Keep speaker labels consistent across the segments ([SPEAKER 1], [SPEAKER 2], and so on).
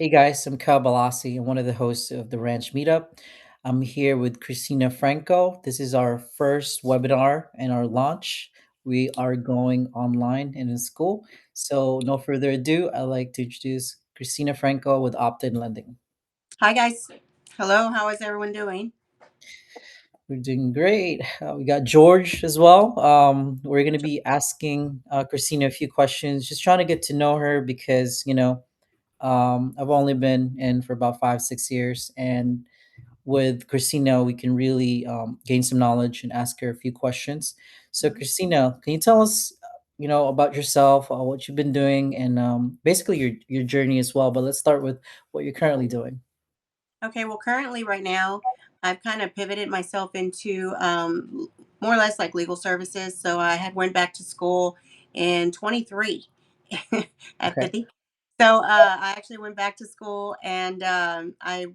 [SPEAKER 1] Hey guys, I'm Kel Balase. I'm one of the hosts of the Ranch Meetup. I'm here with Cristina Franco. This is our first webinar and our launch. We are going online and in school. So, no further ado, I'd like to introduce Cristina Franco with Opt-in Lending.
[SPEAKER 2] Hi, guys. Hello. How is everyone doing?
[SPEAKER 1] We're doing great. We got George as well. We're going to be asking Christina a few questions, just trying to get to know her because, I've only been in for about 5, 6 years, and with Christina, we can really gain some knowledge and ask her a few questions. So,
[SPEAKER 2] Mhm.
[SPEAKER 1] Christina, can you tell us, about yourself, what you've been doing, and basically your journey as well? But let's start with what you're currently doing.
[SPEAKER 2] Okay. Well, currently, right now, I've kind of pivoted myself into more or less like legal services. So I had went back to school in 23 at
[SPEAKER 1] Okay.
[SPEAKER 2] 50. So I actually went back to school and I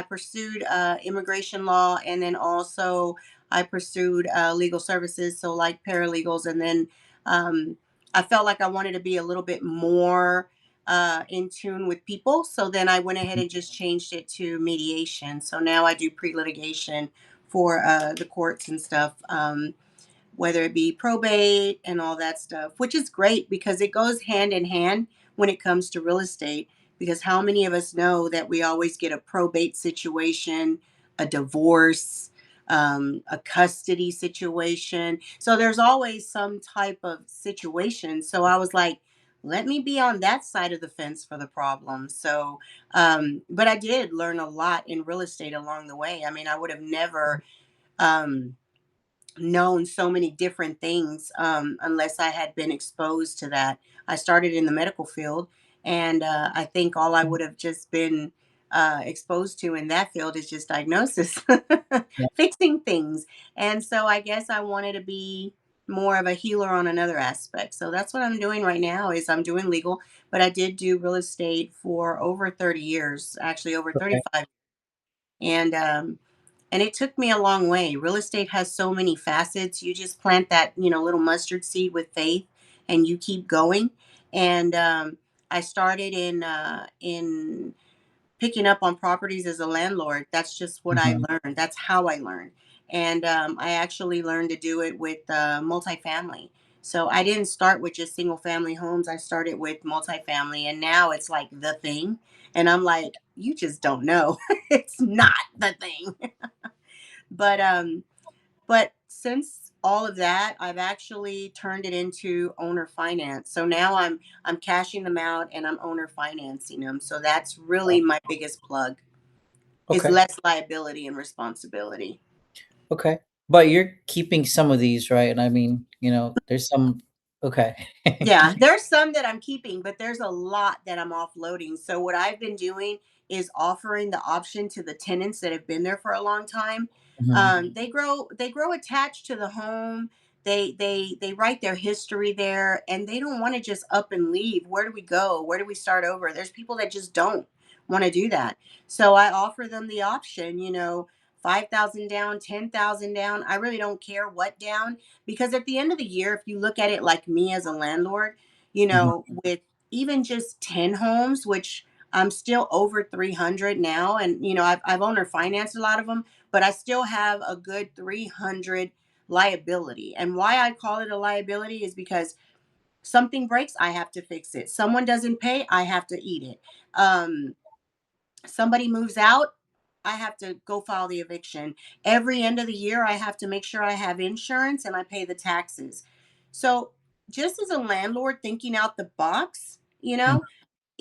[SPEAKER 2] pursued immigration law, and then also I pursued legal services, so like paralegals, and then um, I felt like I wanted to be a little bit more in tune with people. So then I went ahead
[SPEAKER 1] Mhm.
[SPEAKER 2] and just changed it to mediation. So now I do pre-litigation for the courts and stuff. Whether it be probate and all that stuff, which is great because it goes hand in hand when it comes to real estate. Because how many of us know that we always get a probate situation, a divorce, a custody situation? So there's always some type of situation. So I was like, let me be on that side of the fence for the problem. So, but I did learn a lot in real estate along the way. I mean, I would have never. Um, Known so many different things unless I had been exposed to that. I started in the medical field, and I think all I would have just been exposed to in that field is just diagnosis,
[SPEAKER 1] Yeah.
[SPEAKER 2] fixing things. And so I guess I wanted to be more of a healer on another aspect. So that's what I'm doing right now is I'm doing legal, but I did do real estate for over 30 years, actually over
[SPEAKER 1] Okay.
[SPEAKER 2] 35. And it took me a long way. Real estate has so many facets. You just plant that, little mustard seed with faith, and you keep going. And I started in picking up on properties as a landlord. That's just what I
[SPEAKER 1] Hmm.
[SPEAKER 2] learned. That's how I learned. And I actually learned to do it with multifamily. So I didn't start with just single family homes. I started with multifamily, and now it's like the thing. And I'm like, you just don't know. It's not the thing. But since all of that, I've actually turned it into owner finance. So now I'm cashing them out and I'm owner financing them. So that's really my biggest plug is
[SPEAKER 1] Okay.
[SPEAKER 2] less liability and responsibility.
[SPEAKER 1] Okay. But you're keeping some of these, right? And I mean, there's some. Okay.
[SPEAKER 2] Yeah, there's some that I'm keeping, but there's a lot that I'm offloading. So what I've been doing is offering the option to the tenants that have been there for a long time.
[SPEAKER 1] Hmm.
[SPEAKER 2] They grow attached to the home. They write their history there, and they don't want to just up and leave. Where do we go? Where do we start over? There's people that just don't want to do that. So I offer them the option, 5,000 down, 10,000 down. I really don't care what down, because at the end of the year, if you look at it like me as a landlord,
[SPEAKER 1] Hmm.
[SPEAKER 2] with even just 10 homes, which I'm still over 300 now, and I've owner financed a lot of them, but I still have a good 300 liability. And why I call it a liability is because something breaks, I have to fix it. Someone doesn't pay, I have to eat it. Somebody moves out, I have to go file the eviction. Every end of the year, I have to make sure I have insurance and I pay the taxes. So, just as a landlord thinking out the box,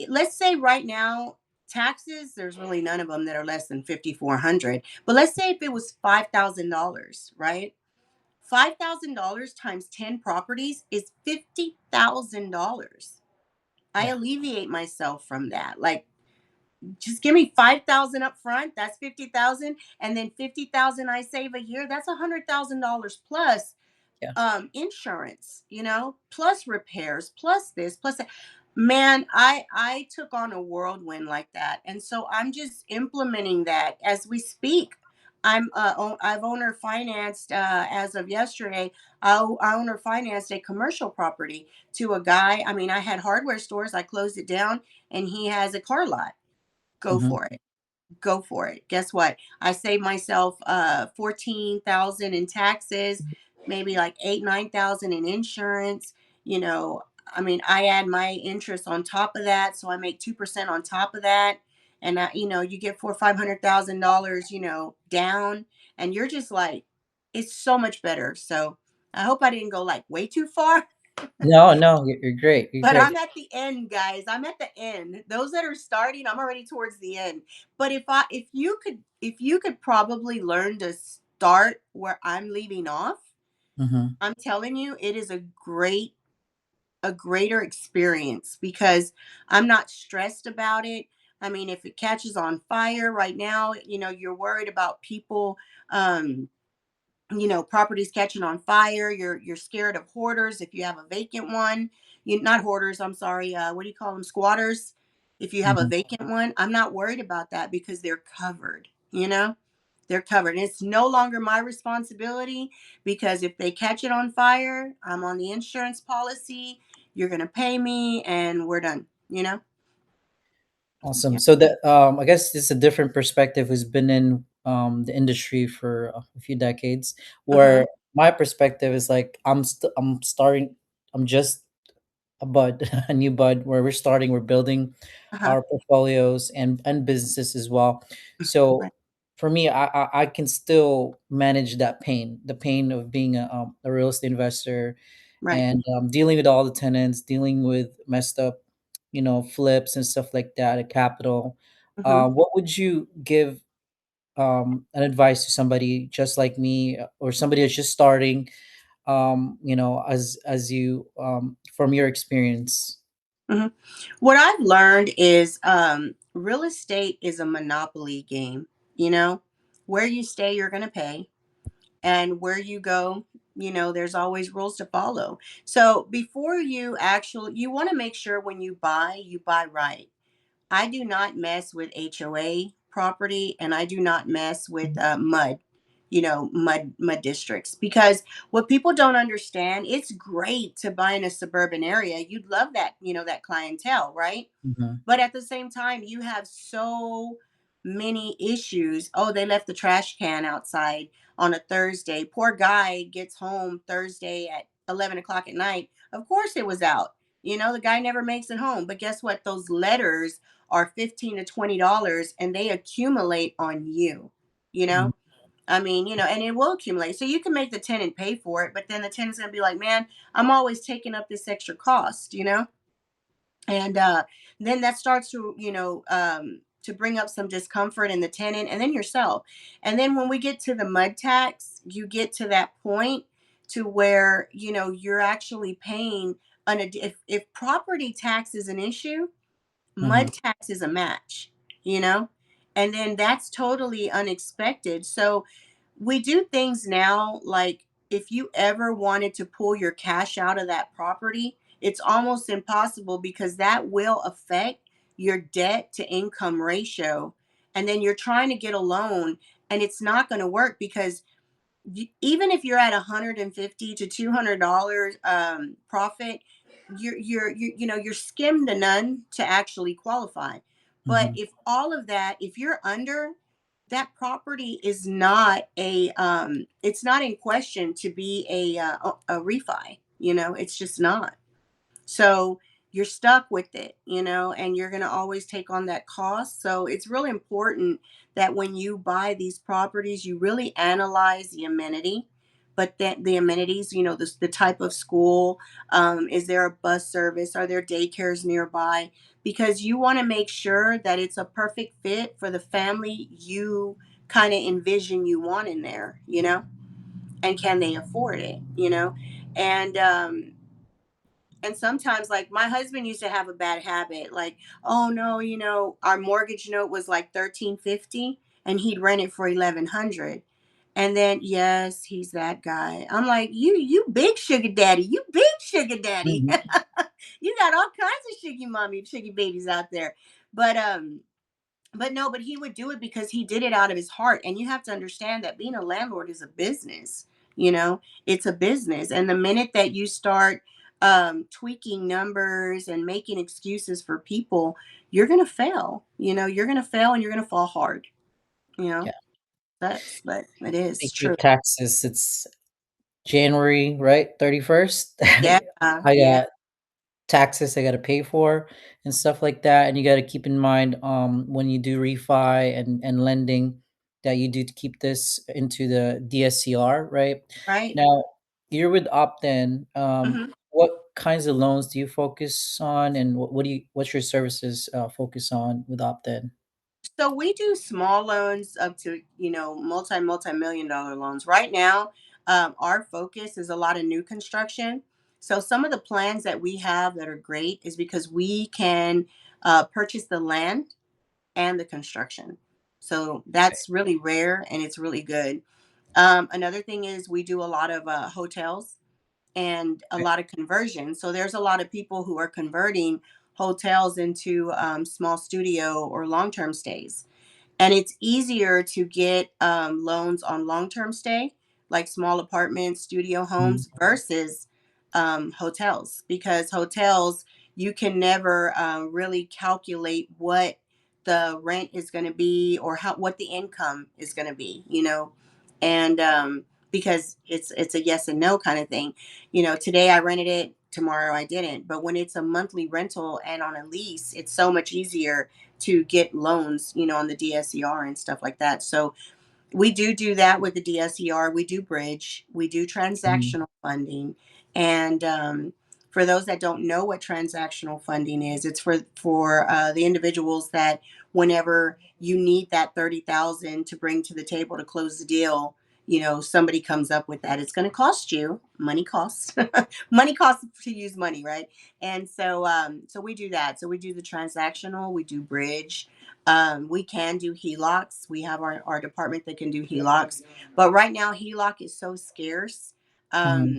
[SPEAKER 2] let's say right now, taxes, there's really none of them that are less than 5,400. But let's say if it was $5,000, right? $5,000 times 10 properties is $50,000. I
[SPEAKER 1] Yeah.
[SPEAKER 2] alleviate myself from that. Like, just give me 5,000 up front, that's 50,000, and then 50,000 I save a year, that's $100,000 plus
[SPEAKER 1] Yeah.
[SPEAKER 2] insurance, plus repairs, plus this, plus that. Man, I took on a whirlwind like that, and so I'm just implementing that as we speak. I've owner financed, as of yesterday. I owner financed a commercial property to a guy. I mean, I had hardware stores. I closed it down, and he has a car lot. Go
[SPEAKER 1] Hmm.
[SPEAKER 2] for it. Go for it. Guess what? I saved myself 14,000 in taxes, maybe like 8, 9,000 in insurance. You know, I mean, I add my interest on top of that, so I make 2% on top of that, and you get $500,000, down, and you're just like, it's so much better. So I hope I didn't go like way too far.
[SPEAKER 1] No, no, you're great. You're
[SPEAKER 2] But I'm
[SPEAKER 1] great.
[SPEAKER 2] at the end, guys. I'm at the end. Those that are starting, I'm already towards the end. But if you could probably learn to start where I'm leaving off,
[SPEAKER 1] Hmm.
[SPEAKER 2] I'm telling you, it is a greater experience because I'm not stressed about it. I mean, if it catches on fire right now, you're worried about people, um properties catching on fire. You're scared of hoarders if you have a vacant one. You Not hoarders, I'm sorry, what do you call them, squatters. If you have a
[SPEAKER 1] Hmm.
[SPEAKER 2] vacant one, I'm not worried about that because they're covered. They're covered, and it's no longer my responsibility, because if they catch it on fire, I'm on the insurance policy. You're going to pay me and we're done.
[SPEAKER 1] Awesome.
[SPEAKER 2] Yeah.
[SPEAKER 1] So that I guess it's a different perspective who's been in the industry for a few decades.
[SPEAKER 2] Mhm.
[SPEAKER 1] Where my perspective is like I'm starting. I'm just a bud, a new bud. Where we're starting, we're building
[SPEAKER 2] Uh-huh.
[SPEAKER 1] our portfolios and businesses as well. So
[SPEAKER 2] Right.
[SPEAKER 1] for me, I can still manage that pain, the pain of being a real estate investor,
[SPEAKER 2] Right.
[SPEAKER 1] and dealing with all the tenants, dealing with messed up, flips and stuff like that at capital.
[SPEAKER 2] Mhm.
[SPEAKER 1] What would you give an advice to somebody just like me, or somebody that's just starting? As you from your experience.
[SPEAKER 2] Mhm. What I've learned is, real estate is a monopoly game. You know, where you stay, you're going to pay, and where you go, there's always rules to follow. So before you want to make sure when you buy right. I do not mess with HOA property, and I do not mess with mud districts, because what people don't understand, it's great to buy in a suburban area. You'd love that clientele, right?
[SPEAKER 1] Mhm,
[SPEAKER 2] But at the same time, you have so many issues. Oh, they left the trash can outside on a Thursday. Poor guy gets home Thursday at 11 o'clock at night. Of course, it was out. The guy never makes it home. But guess what? Those letters are $15 to $20, and they accumulate on you. You
[SPEAKER 1] mhm,
[SPEAKER 2] know, I mean, and it will accumulate. So you can make the tenant pay for it, but then the tenant's going to be like, man, I'm always taking up this extra cost. And then that starts to bring up some discomfort in the tenant and then yourself. And then when we get to the mud tax, you get to that point to where you're actually paying if property tax is an issue,
[SPEAKER 1] mhm,
[SPEAKER 2] mud tax is a match, you know and then that's totally unexpected. So we do things now, like if you ever wanted to pull your cash out of that property, it's almost impossible, because that will affect your debt to income ratio. And then you're trying to get a loan, and it's not going to work, because even if you're at 150 to $200 profit, you're skimmed to none to actually qualify. But
[SPEAKER 1] mhm,
[SPEAKER 2] if you're under, that property is not it's not in question to be a refi. It's just not. So you're stuck with it, and you're going to always take on that cost. So it's really important that when you buy these properties, you really analyze the amenity. But then the amenities, the type of school, is there a bus service? Are there daycares nearby? Because you want to make sure that it's a perfect fit for the family you kind of envision you want in there. And can they afford it? And sometimes, like, my husband used to have a bad habit, like, oh no, our mortgage note was like 1350, and he'd rent it for 1100. And then, yes, he's that guy. I'm like, you big sugar daddy, you big sugar daddy.
[SPEAKER 1] mhm,
[SPEAKER 2] You got all kinds of sugar mommy, sugar babies out there. But But no, but he would do it because he did it out of his heart. And you have to understand that being a landlord is a business. You know, it's a business. And the minute that you start tweaking numbers and making excuses for people, you're going to fail. You know, you're going to fail and you're going to fall hard. You know,
[SPEAKER 1] Yeah.
[SPEAKER 2] that's, but it is
[SPEAKER 1] Speaking
[SPEAKER 2] true.
[SPEAKER 1] of taxes, it's January, right? 31st.
[SPEAKER 2] Yeah.
[SPEAKER 1] I
[SPEAKER 2] Yeah.
[SPEAKER 1] got taxes I got to pay for and stuff like that. And you got to keep in mind when you do refi and lending that you do keep this into the DSCR, right?
[SPEAKER 2] Right.
[SPEAKER 1] Now, you're with Optin.
[SPEAKER 2] Hmm.
[SPEAKER 1] What kinds of loans do you focus on, and what's your services focus on with Optin?
[SPEAKER 2] So we do small loans up to, multi-million dollar loans. Right now, our focus is a lot of new construction. So some of the plans that we have that are great is because we can purchase the land and the construction. So that's really rare and it's really good. Another thing is we do a lot of hotels and a lot of conversion. So there's a lot of people who are converting hotels into small studio or long-term stays, and it's easier to get loans on long-term stay, like small apartments, studio
[SPEAKER 1] Mhm.
[SPEAKER 2] homes, versus hotels, because hotels, you can never really calculate what the rent is going to be, or how what the income is going to be, and because it's a yes and no kind of thing. Today I rented it, tomorrow I didn't. But when it's a monthly rental and on a lease, it's so much easier to get loans, on the DSCR and stuff like that. So we do that with the DSCR. We do bridge. We do
[SPEAKER 1] Mhm.
[SPEAKER 2] transactional funding. And for those that don't know what transactional funding is, it's for the individuals that whenever you need that 30,000 to bring to the table to close the deal, somebody comes up with that. It's going to cost you money. Costs money costs to use money, right? And so we do that. So we do the transactional. We do bridge. We can do HELOCs. We have our department that can do HELOCs. But right now, HELOC is so scarce.
[SPEAKER 1] Mhm.
[SPEAKER 2] Um,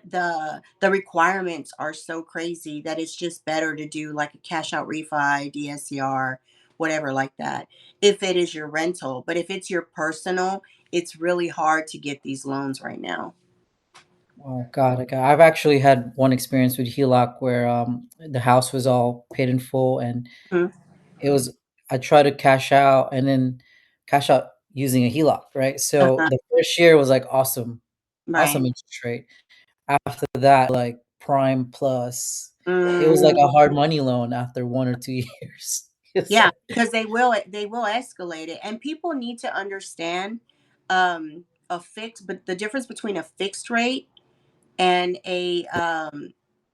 [SPEAKER 2] the requirements are so crazy that it's just better to do like a cash out refi, DSCR, whatever like that, if it is your rental. But if it's your personal, it's really hard to get these loans right now.
[SPEAKER 1] Oh God, okay. I've actually had one experience with HELOC where the house was all paid in full, and
[SPEAKER 2] Mhm.
[SPEAKER 1] it was I tried to cash out and then cash out using a HELOC, right? So
[SPEAKER 2] Uh-huh.
[SPEAKER 1] the first year was like awesome, awesome
[SPEAKER 2] Right.
[SPEAKER 1] interest rate. After that, like prime plus, it was like
[SPEAKER 2] Mm.
[SPEAKER 1] a hard money loan after 1 or 2 years. It's
[SPEAKER 2] Yeah,
[SPEAKER 1] like
[SPEAKER 2] because they will escalate it, and people need to understand a fixed, but the difference between a fixed rate and a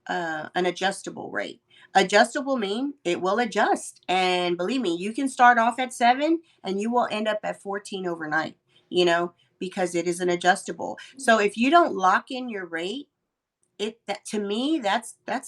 [SPEAKER 2] an adjustable rate. Adjustable mean it will adjust, and believe me, you can start off at 7 and you will end up at 14 overnight. Because it is an adjustable. So if you don't lock in your rate, it that to me, that's a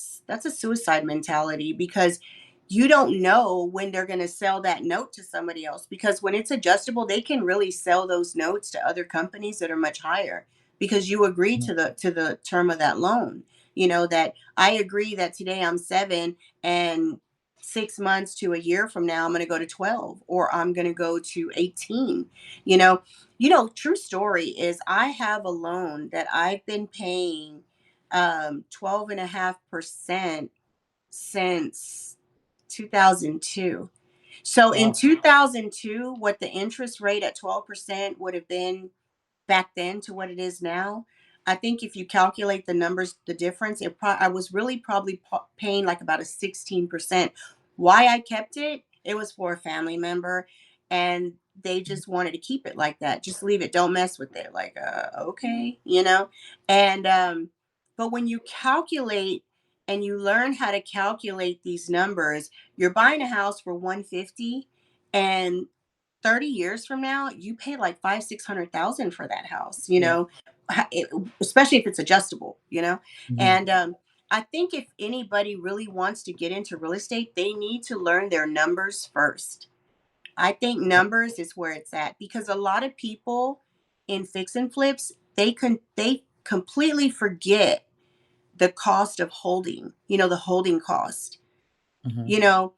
[SPEAKER 2] suicide mentality, because you don't know when they're going to sell that note to somebody else, because when it's adjustable they can really sell those notes to other companies that are much higher, because you agree
[SPEAKER 1] Mhm.
[SPEAKER 2] to the term of that loan. That I agree that today I'm 7, and 6 months to a year from now I'm going to go to 12, or I'm going to go to 18. you know True story is I have a loan that I've been paying 12.5% since 2002. So in
[SPEAKER 1] Wow.
[SPEAKER 2] 2002, what the interest rate at 12% would have been back then to what it is now, I think if you calculate the numbers, the difference, I was really probably paying like about a 16%. Why I kept it? It was for a family member, and they just wanted to keep it like that. Just leave it. Don't mess with it. Like, okay, And but when you calculate and you learn how to calculate these numbers, you're buying a house for 150, and 30 years from now you pay like 500,000-600,000 for that house,
[SPEAKER 1] Yeah.
[SPEAKER 2] it- especially if it's adjustable,
[SPEAKER 1] Mhm.
[SPEAKER 2] and I think if anybody really wants to get into real estate, they need to learn their numbers first. I think numbers is where it's at, because a lot of people in fix and flips, they completely forget the cost of holding, the holding cost,
[SPEAKER 1] Mhm.
[SPEAKER 2] you know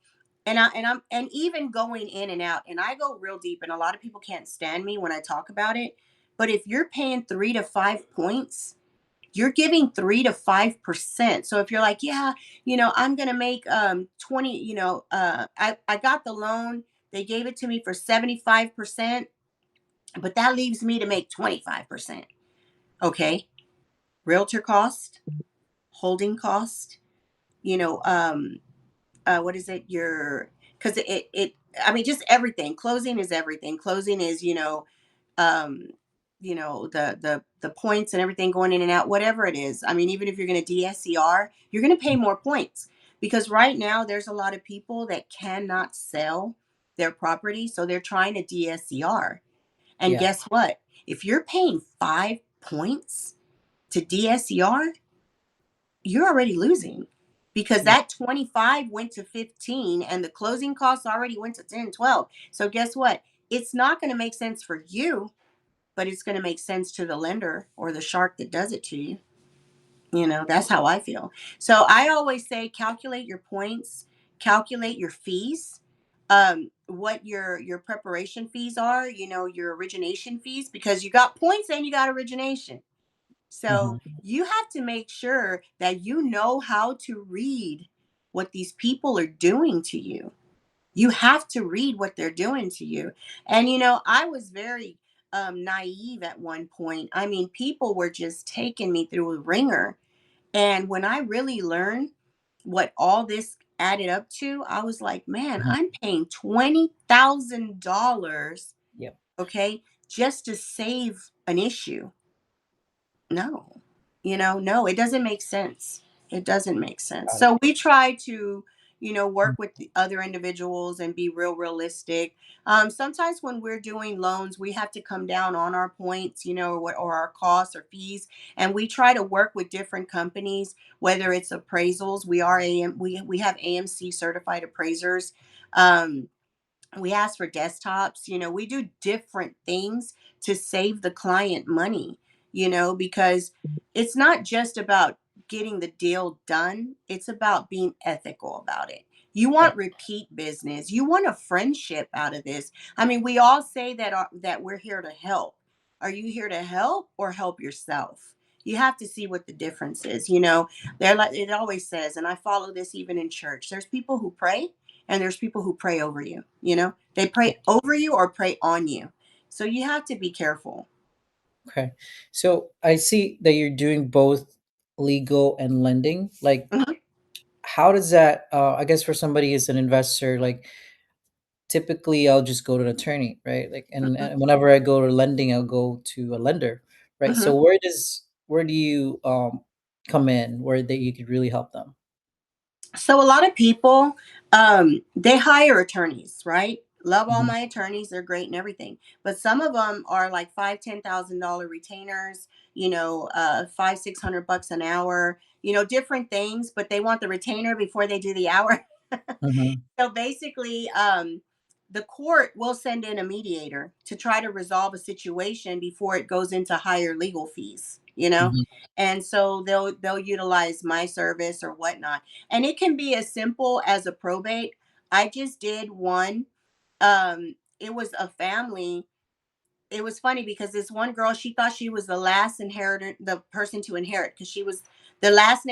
[SPEAKER 2] And even going in and out, and I go real deep, and a lot of people can't stand me when I talk about it. But if you're paying 3 to 5 points, you're giving 3 to 5%. So if you're like, yeah, I'm gonna make 20, I got the loan, they gave it to me for 75%, but that leaves me to make 25%. Okay. Realtor cost, holding cost, you know, what is it? Because I mean, just everything. Closing is everything. Closing is, um, the points and everything going in and out, whatever it is. I mean, even if you're going to DSCR, you're going to pay more points because right now there's a lot of people that cannot sell their property, so they're trying to DSCR. And
[SPEAKER 1] Yeah.
[SPEAKER 2] guess what? If you're paying 5 points to DSCR, you're already losing because
[SPEAKER 1] Yeah.
[SPEAKER 2] that 25 went to 15 and the closing costs already went to 10, 12. So guess what? It's not going to make sense for you, but it's going to make sense to the lender or the shark that does it to you. That's how I feel. So I always say calculate your points, calculate your fees, what your preparation fees are, your origination fees, because you got points and you got origination. So
[SPEAKER 1] Hmm.
[SPEAKER 2] you have to make sure that you know how to read what these people are doing to you. You have to read what they're doing to you. And I was very naive at one point. I mean, people were just taking me through a ringer. And when I really learned what all this added up to, I was like, man,
[SPEAKER 1] Hmm.
[SPEAKER 2] I'm paying $20,000,
[SPEAKER 1] Yep.
[SPEAKER 2] okay, just to save an issue. No, no, it doesn't make sense. It doesn't make sense.
[SPEAKER 1] Got it.
[SPEAKER 2] So we try to, work with the other individuals and be realistic. Sometimes when we're doing loans, we have to come down on our points, or our costs or fees, and we try to work with different companies. Whether it's appraisals, we have AMC certified appraisers. Um, we ask for desktops, we do different things to save the client money, because it's not just about getting the deal done, it's about being ethical about it. You
[SPEAKER 1] Right.
[SPEAKER 2] want repeat business, you want a friendship out of this. I mean, we all say that we're here to help. Are you here to help or help yourself? You have to see what the difference is. They're like, it always says, and I follow this even in church, there's people who pray and there's people who pray over you. They
[SPEAKER 1] Yeah.
[SPEAKER 2] pray over you or pray on you. So you have to be careful.
[SPEAKER 1] Okay. So I see that you're doing both legal and lending. Like,
[SPEAKER 2] Mhm,
[SPEAKER 1] how does that? I guess for somebody as an investor, like typically I'll just go to an attorney, right? Like, and,
[SPEAKER 2] mhm,
[SPEAKER 1] and whenever I go to lending, I'll go to a lender, right?
[SPEAKER 2] mhm.
[SPEAKER 1] So where do you come in where that you could really help them?
[SPEAKER 2] So a lot of people, they hire attorneys, right? Love all
[SPEAKER 1] Hmm.
[SPEAKER 2] my attorneys; they're great and everything. But some of them are like $5,000, $10,000 retainers. 500, $600 an hour. Different things. But they want the retainer before they do the hour.
[SPEAKER 1] Hmm.
[SPEAKER 2] So basically, the court will send in a mediator to try to resolve a situation before it goes into higher legal fees.
[SPEAKER 1] Hmm.
[SPEAKER 2] And so they'll utilize my service or whatnot, and it can be as simple as a probate. I just did one. It was a family. It was funny because this one girl, she thought she was the last inheritor, the person to inherit, because she was the last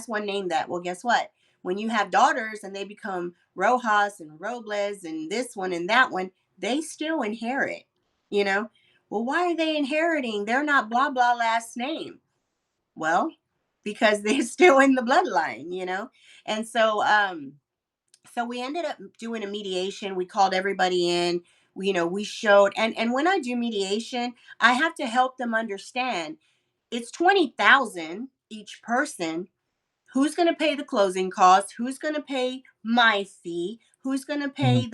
[SPEAKER 2] one named that. Well, guess what? When you have daughters and they become Rojas and Robles and this one and that one, they still inherit, you know? Well, why are they inheriting? They're not blah blah last name. Well, because they're still in the bloodline, And so we ended up doing a mediation. We called everybody in. We showed, and when I do mediation, I have to help them understand it's 20,000 each person. Who's going to pay the closing costs? Who's going to pay my fee? Who's going to
[SPEAKER 1] Hmm.
[SPEAKER 2] pay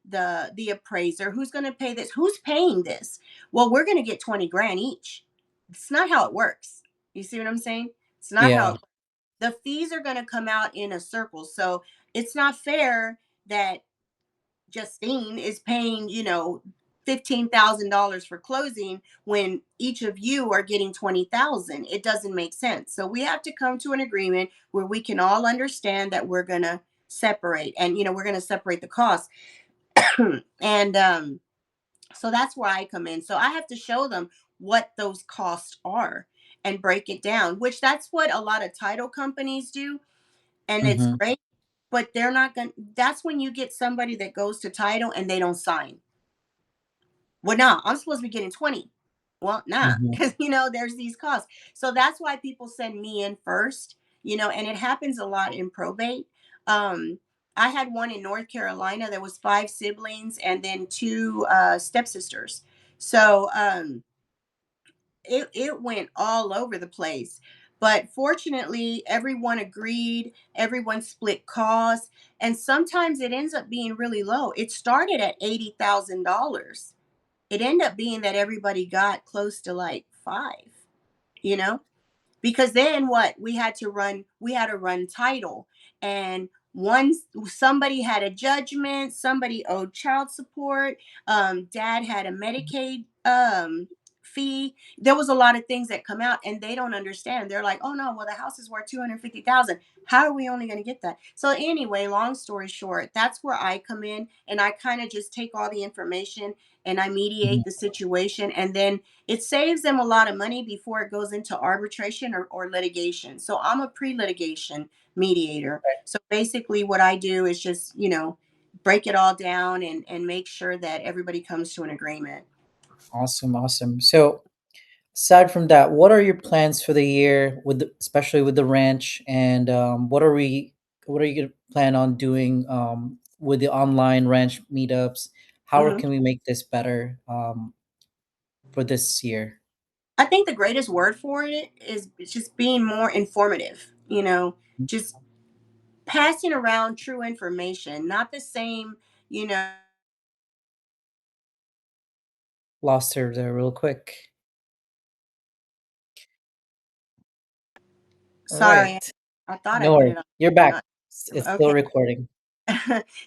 [SPEAKER 2] the appraiser? Who's going to pay this? Who's paying this? Well, we're going to get 20 grand each. It's not how it works. You see what I'm saying? It's not how
[SPEAKER 1] Yeah.
[SPEAKER 2] it, the fees are going to come out in a circle. So it's not fair that Justine is paying, $15,000 for closing when each of you are getting 20,000. It doesn't make sense. So we have to come to an agreement where we can all understand that we're going to separate, and we're going to separate the costs. And so that's where I come in. So I have to show them what those costs are and break it down, which that's what a lot of title companies do. And it's
[SPEAKER 1] Mm-hmm.
[SPEAKER 2] great, but they're not going to, that's when you get somebody that goes to title and they don't sign. Well, no, I'm supposed to be getting 20. Well, nah,
[SPEAKER 1] Mm-hmm.
[SPEAKER 2] because there's these costs. So that's why people send me in first, and it happens a lot in probate. Um, I had one in North Carolina. There was five siblings and then two stepsisters. So it went all over the place. But fortunately, everyone agreed, everyone split costs, and sometimes it ends up being really low. It started at $80,000. It ended up being that everybody got close to like five, you know? Because then what we had to run title, and once somebody had a judgment, somebody owed child support, dad had a Medicaid fee. There was a lot of things that come out and they don't understand. They're like, oh no, well the house is worth 250,000. How are we only going to get that? So anyway, long story short, that's where I come in, and I kind of just take all the information and I mediate the situation, and then it saves them a lot of money before it goes into arbitration or litigation. So I'm a pre-litigation mediator. So basically what I do is just, break it all down and make sure that everybody comes to an agreement.
[SPEAKER 1] Awesome, awesome. So, aside from that, what are your plans for the year with especially with the ranch, and what are you gonna plan on doing with the online ranch meetups? How
[SPEAKER 2] Mhm.
[SPEAKER 1] can we make this better for this year?
[SPEAKER 2] I think the greatest word for it is it's just being more informative, just passing around true information, not the same, you know.
[SPEAKER 1] Lost her there real quick. All
[SPEAKER 2] Sorry,
[SPEAKER 1] right.
[SPEAKER 2] I thought I
[SPEAKER 1] No
[SPEAKER 2] put
[SPEAKER 1] worries.
[SPEAKER 2] it on.
[SPEAKER 1] You're
[SPEAKER 2] I'm
[SPEAKER 1] back.
[SPEAKER 2] not.
[SPEAKER 1] It's still
[SPEAKER 2] Okay.
[SPEAKER 1] recording.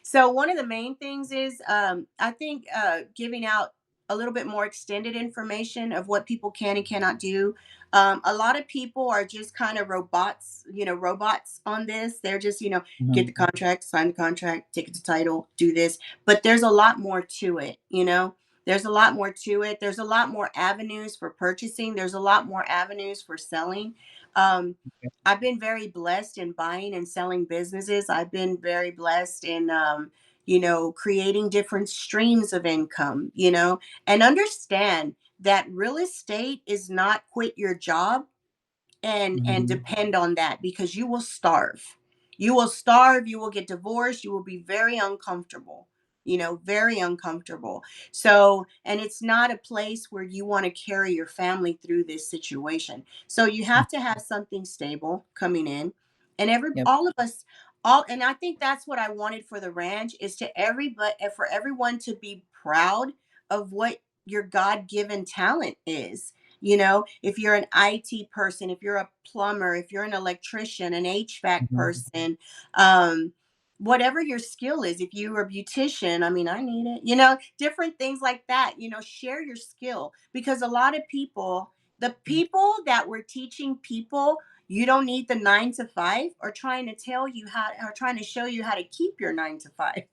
[SPEAKER 2] So one of the main things is I think giving out a little bit more extended information of what people can and cannot do. A lot of people are just kind of robots on this. They're just, get the
[SPEAKER 1] Mhm.
[SPEAKER 2] contract, sign the contract, take it to title, do this. But there's a lot more to it. There's a lot more to it. There's a lot more avenues for purchasing. There's a lot more avenues for selling. Um, I've been very blessed in buying and selling businesses. I've been very blessed in, creating different streams of income, and understand that real estate is not quit your job and
[SPEAKER 1] Mhm.
[SPEAKER 2] depend on that, because you will starve. You will starve, you will get divorced, you will be very uncomfortable, very uncomfortable. So, and it's not a place where you want to carry your family through this situation. So you have to have something stable coming in. And
[SPEAKER 1] Yep.
[SPEAKER 2] all of us, all, and I think that's what I wanted for the ranch, is to everybody, for everyone to be proud of what your God-given talent is. If you're an IT person, if you're a plumber, if you're an electrician, an HVAC
[SPEAKER 1] Mhm.
[SPEAKER 2] person, whatever your skill is, if you're a beautician, I mean, I need it, different things like that, share your skill, because a lot of people, the people that were teaching people, you don't need the 9 to 5, are trying to tell you how, or trying to show you how to keep your 9 to 5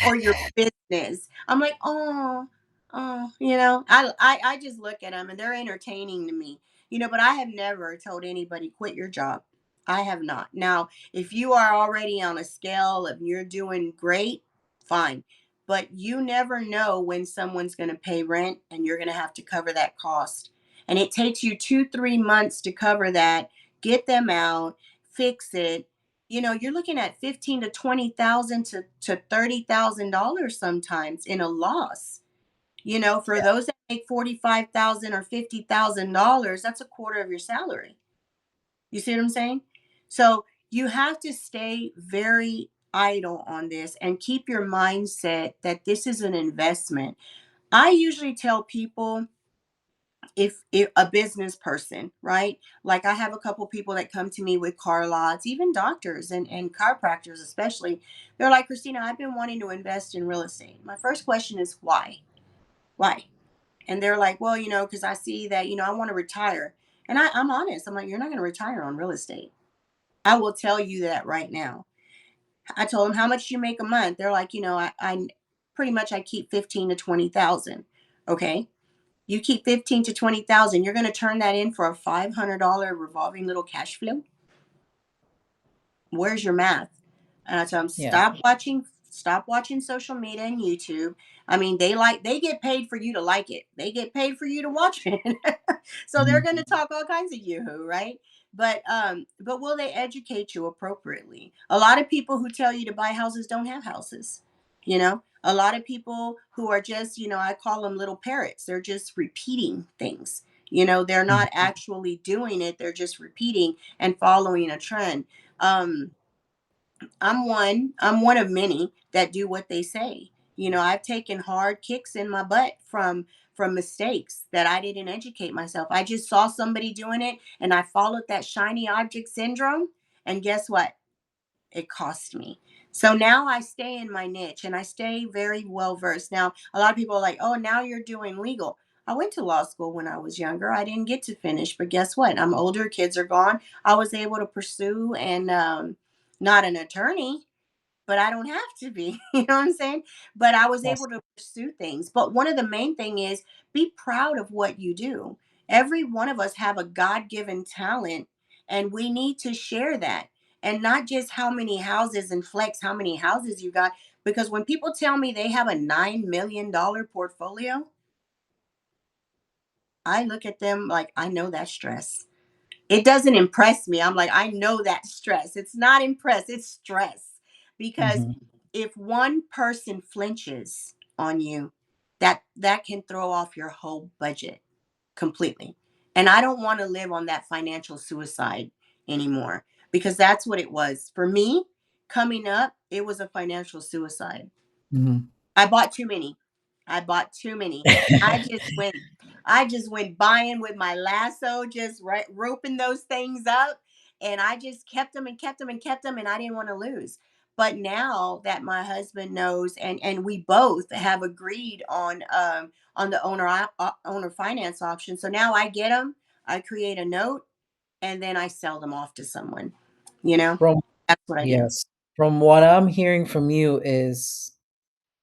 [SPEAKER 2] or your business. I'm like, oh, I just look at them and they're entertaining to me, but I have never told anybody quit your job. I have not. Now, if you are already on a scale of you're doing great, fine. But you never know when someone's going to pay rent and you're going to have to cover that cost. And it takes you 2, 3 months to cover that, get them out, fix it. You're looking at 15 to 20,000 to $30,000 sometimes in a loss. For those that make 45,000 or $50,000, that's a quarter of your salary. You see what I'm saying? So you have to stay very idle on this and keep your mindset that this is an investment. I usually tell people, if a business person, right? Like I have a couple people that come to me with car lots, even doctors and chiropractors, especially. They're like, Christina, I've been wanting to invest in real estate. My first question is why? Why? And they're like, well, because I see that, I want to retire. And I'm honest. I'm like, you're not going to retire on real estate. I will tell you that right now. I told them, how much do you make a month? They're like, I pretty much I keep 15 to 20,000. Okay. You keep 15 to 20,000. You're going to turn that in for a $500 revolving little cash flow. Where's your math? And I tell them,
[SPEAKER 1] Yeah.
[SPEAKER 2] stop watching social media and YouTube. I mean, they get paid for you to like it. They get paid for you to watch it. So they're
[SPEAKER 1] Mhm.
[SPEAKER 2] gonna talk all kinds of yoo-hoo, right? But will they educate you appropriately? A lot of people who tell you to buy houses don't have houses. A lot of people who are just, I call them little parrots. They're just repeating things. They're not
[SPEAKER 1] Mhm.
[SPEAKER 2] actually doing it. They're just repeating and following a trend. um I'm one of many that do what they say. I've taken hard kicks in my butt from mistakes that I didn't educate myself. I just saw somebody doing it and I followed that shiny object syndrome, and guess what? It cost me. So now I stay in my niche and I stay very well versed. Now, a lot of people are like, "Oh, now you're doing legal." I went to law school when I was younger. I didn't get to finish, but guess what? I'm older, kids are gone. I was able to pursue, and not an attorney, but I don't have to be. You know what I'm saying? But I was
[SPEAKER 1] Yes.
[SPEAKER 2] able to pursue things. But one of the main thing is, be proud of what you do. Every one of us have a God-given talent, and we need to share that. And not just how many houses and flex how many houses you got, because when people tell me they have a $9 million portfolio, I look at them like, I know that stress. It doesn't impress me. I'm like, I know that stress. It's not impress, it's stress. Because
[SPEAKER 1] Mhm.
[SPEAKER 2] if one person flinches on you, that can throw off your whole budget completely. And I don't want to live on that financial suicide anymore, because that's what it was. For me, coming up, it was a financial suicide.
[SPEAKER 1] Mhm.
[SPEAKER 2] I bought too many. I bought too many. I just went I just went buying with my lasso, just right, roping those things up, and I just kept them and kept them and kept them, and I didn't want to lose. But now that my husband knows, and we both have agreed on the owner finance option. So now I get them, I create a note, and then I sell them off to someone. You know,
[SPEAKER 1] From
[SPEAKER 2] that's what I do.
[SPEAKER 1] Yes. From what I'm hearing from you is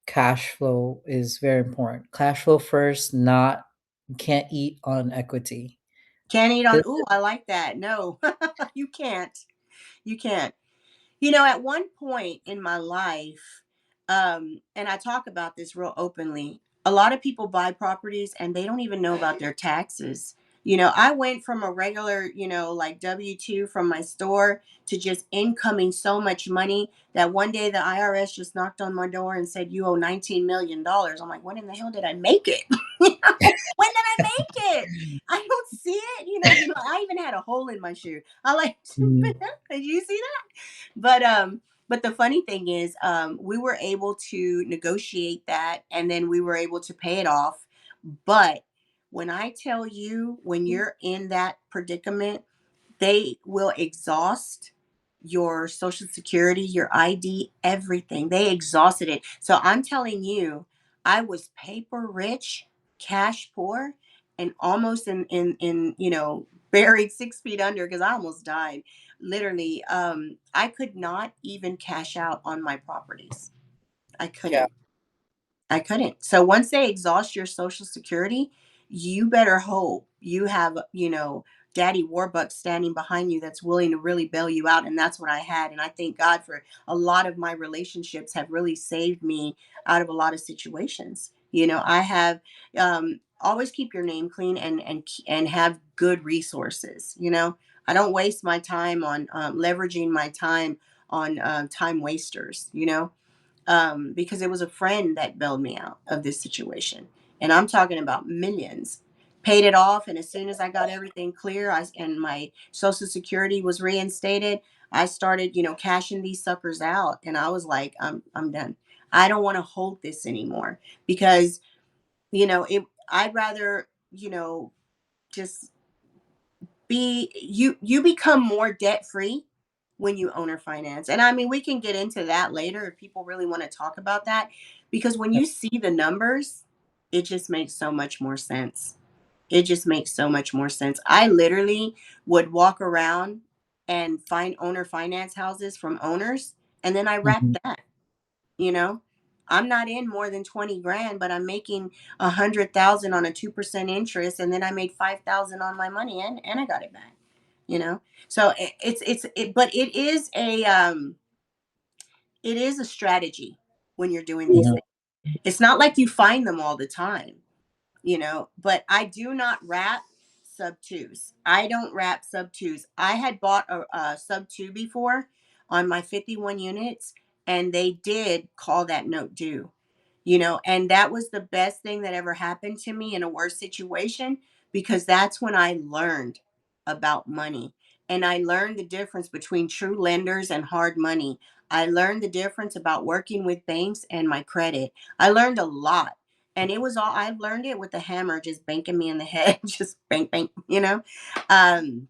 [SPEAKER 1] cash flow is very important. Cash flow first, not you can't eat on equity.
[SPEAKER 2] Can't eat on.
[SPEAKER 1] This
[SPEAKER 2] Ooh, I like that. No, you can't. You can't. At one point in my life, and I talk about this real openly, a lot of people buy properties and they don't even know about their taxes. I went from a regular, like W-2 from my store, to just incoming so much money that one day the IRS just knocked on my door and said, "You owe $19 million." I'm like, when in the hell did I make it? When did I make it? I don't see it. I even had a hole in my shoe. I like,
[SPEAKER 1] Mhm.
[SPEAKER 2] did you see that? But the funny thing is, we were able to negotiate that, and then we were able to pay it off. But when I tell you, when you're in that predicament, they will exhaust your social security, your ID, everything. They exhausted it. So I'm telling you, I was paper rich, cash poor, and almost buried 6 feet under, because I almost died. Literally, I could not even cash out on my properties. I
[SPEAKER 1] Yeah.
[SPEAKER 2] couldn't. I couldn't. So once they exhaust your social security, you better hope you have, Daddy Warbucks standing behind you that's willing to really bail you out. And that's what I had. And I thank God for a lot of my relationships have really saved me out of a lot of situations. I have, always keep your name clean, and have good resources. I don't waste my time on leveraging my time on time wasters. Because it was a friend that bailed me out of this situation. And I'm talking about millions. Paid it off, and as soon as I got everything clear, and my Social Security was reinstated, I started, cashing these suckers out. And I was like, I'm done. I don't want to hold this anymore, because it. I'd rather, just you become more debt free when you owner finance. And I mean, we can get into that later if people really want to talk about that, because when you see the numbers, it just makes so much more sense. It just makes so much more sense. I literally would walk around and find owner finance houses from owners, and then I wrap
[SPEAKER 1] Mhm.
[SPEAKER 2] that, you know. I'm not in more than 20 grand, but I'm making 100,000 on a 2% interest, and then I made 5,000 on my money, and I got it back, you know. So but it is a strategy when you're doing these
[SPEAKER 1] Mhm.
[SPEAKER 2] things. It's not like you find them all the time, you know. But I do not wrap sub twos. I don't wrap sub twos. I had bought a sub two before on my 51 units, and they did call that note due, you know. And that was the best thing that ever happened to me in a worse situation, because that's when I learned about money, and I learned the difference between true lenders and hard money. I learned the difference about working with banks and my credit. I learned a lot, and it was all, I learned it with the hammer just banking me in the head, just bank bank, you know. um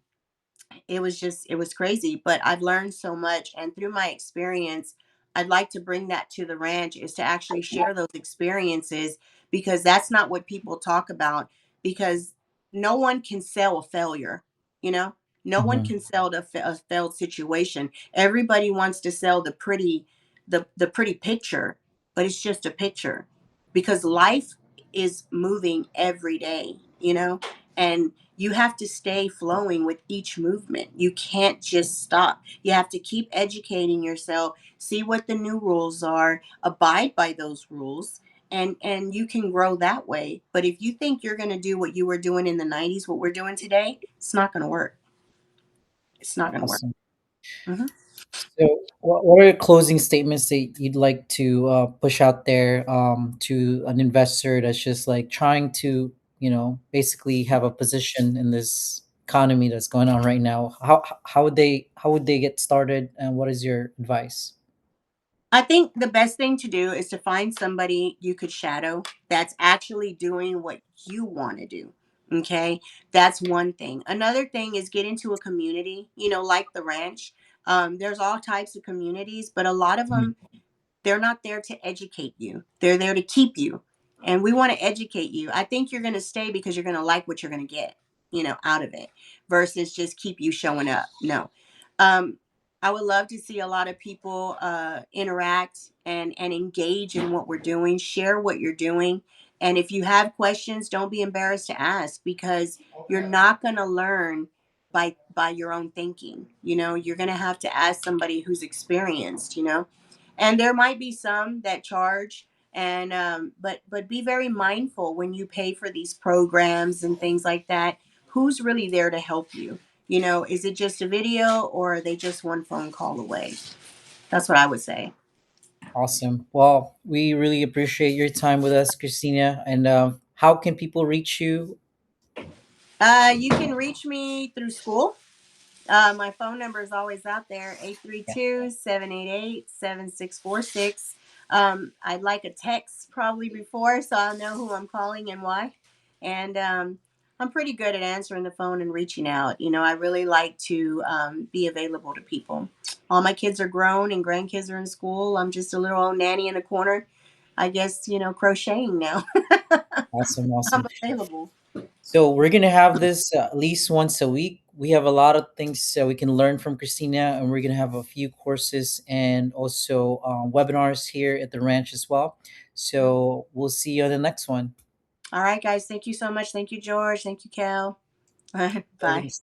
[SPEAKER 2] it was just, it was crazy, but I've learned so much, and through my experience, I'd like to bring that to the ranch, is to actually share those experiences, because that's not what people talk about. Because no one can sell a failure, you know. No one
[SPEAKER 1] Mhm.
[SPEAKER 2] can sell a failed situation. Everybody wants to sell the pretty, the pretty picture, but it's just a picture, because life is moving every day, you know. And you have to stay flowing with each movement. You can't just stop. You have to keep educating yourself, see what the new rules are, abide by those rules, and you can grow that way. But if you think you're going to do what you were doing in the 90s, what we're doing today, it's not going to work. It's not going to work.
[SPEAKER 1] Awesome.
[SPEAKER 2] Hmm.
[SPEAKER 1] So, what are your closing statements that you'd like to push out there to an investor that's just like trying to, basically have a position in this economy that's going on right now? How would they get started, and what is your advice?
[SPEAKER 2] I think the best thing to do is to find somebody you could shadow that's actually doing what you want to do. Okay. That's one thing. Another thing is get into a community, you know, like the ranch. There's all types of communities, but a lot of
[SPEAKER 1] Mhm.
[SPEAKER 2] them, they're not there to educate you. They're there to keep you. And we want to educate you. I think you're going to stay because you're going to like what you're going to get, you know, out of it, versus just keep you showing up. No. Um, I would love to see a lot of people interact and engage in what we're doing, share what you're doing. And if you have questions, don't be embarrassed to ask, because you're not going to learn by your own thinking. You know, you're going to have to ask somebody who's experienced, you know. And there might be some that charge, and but be very mindful when you pay for these programs and things like that. Who's really there to help you? You know, is it just a video, or are they just one phone call away? That's what I would say.
[SPEAKER 1] Awesome. Well, we really appreciate your time with us, Christina. And how can people reach you?
[SPEAKER 2] You can reach me through school. My phone number is always out there, 832-788-7646. I'd like a text probably before, so I'll know who I'm calling and why. And I'm pretty good at answering the phone and reaching out. You know, I really like to be available to people. All my kids are grown and grandkids are in school. I'm just a little old nanny in a corner, I guess, you know, crocheting now.
[SPEAKER 1] Awesome,
[SPEAKER 2] I'm
[SPEAKER 1] awesome.
[SPEAKER 2] available.
[SPEAKER 1] So we're gonna have this at least once a week. We have a lot of things we can learn from Christina, and we're gonna have a few courses and also webinars here at the ranch as well. So we'll see you on the next one.
[SPEAKER 2] All right, guys. Thank you so much. Thank you, George. Thank you, Kel. Bye.
[SPEAKER 1] Thanks.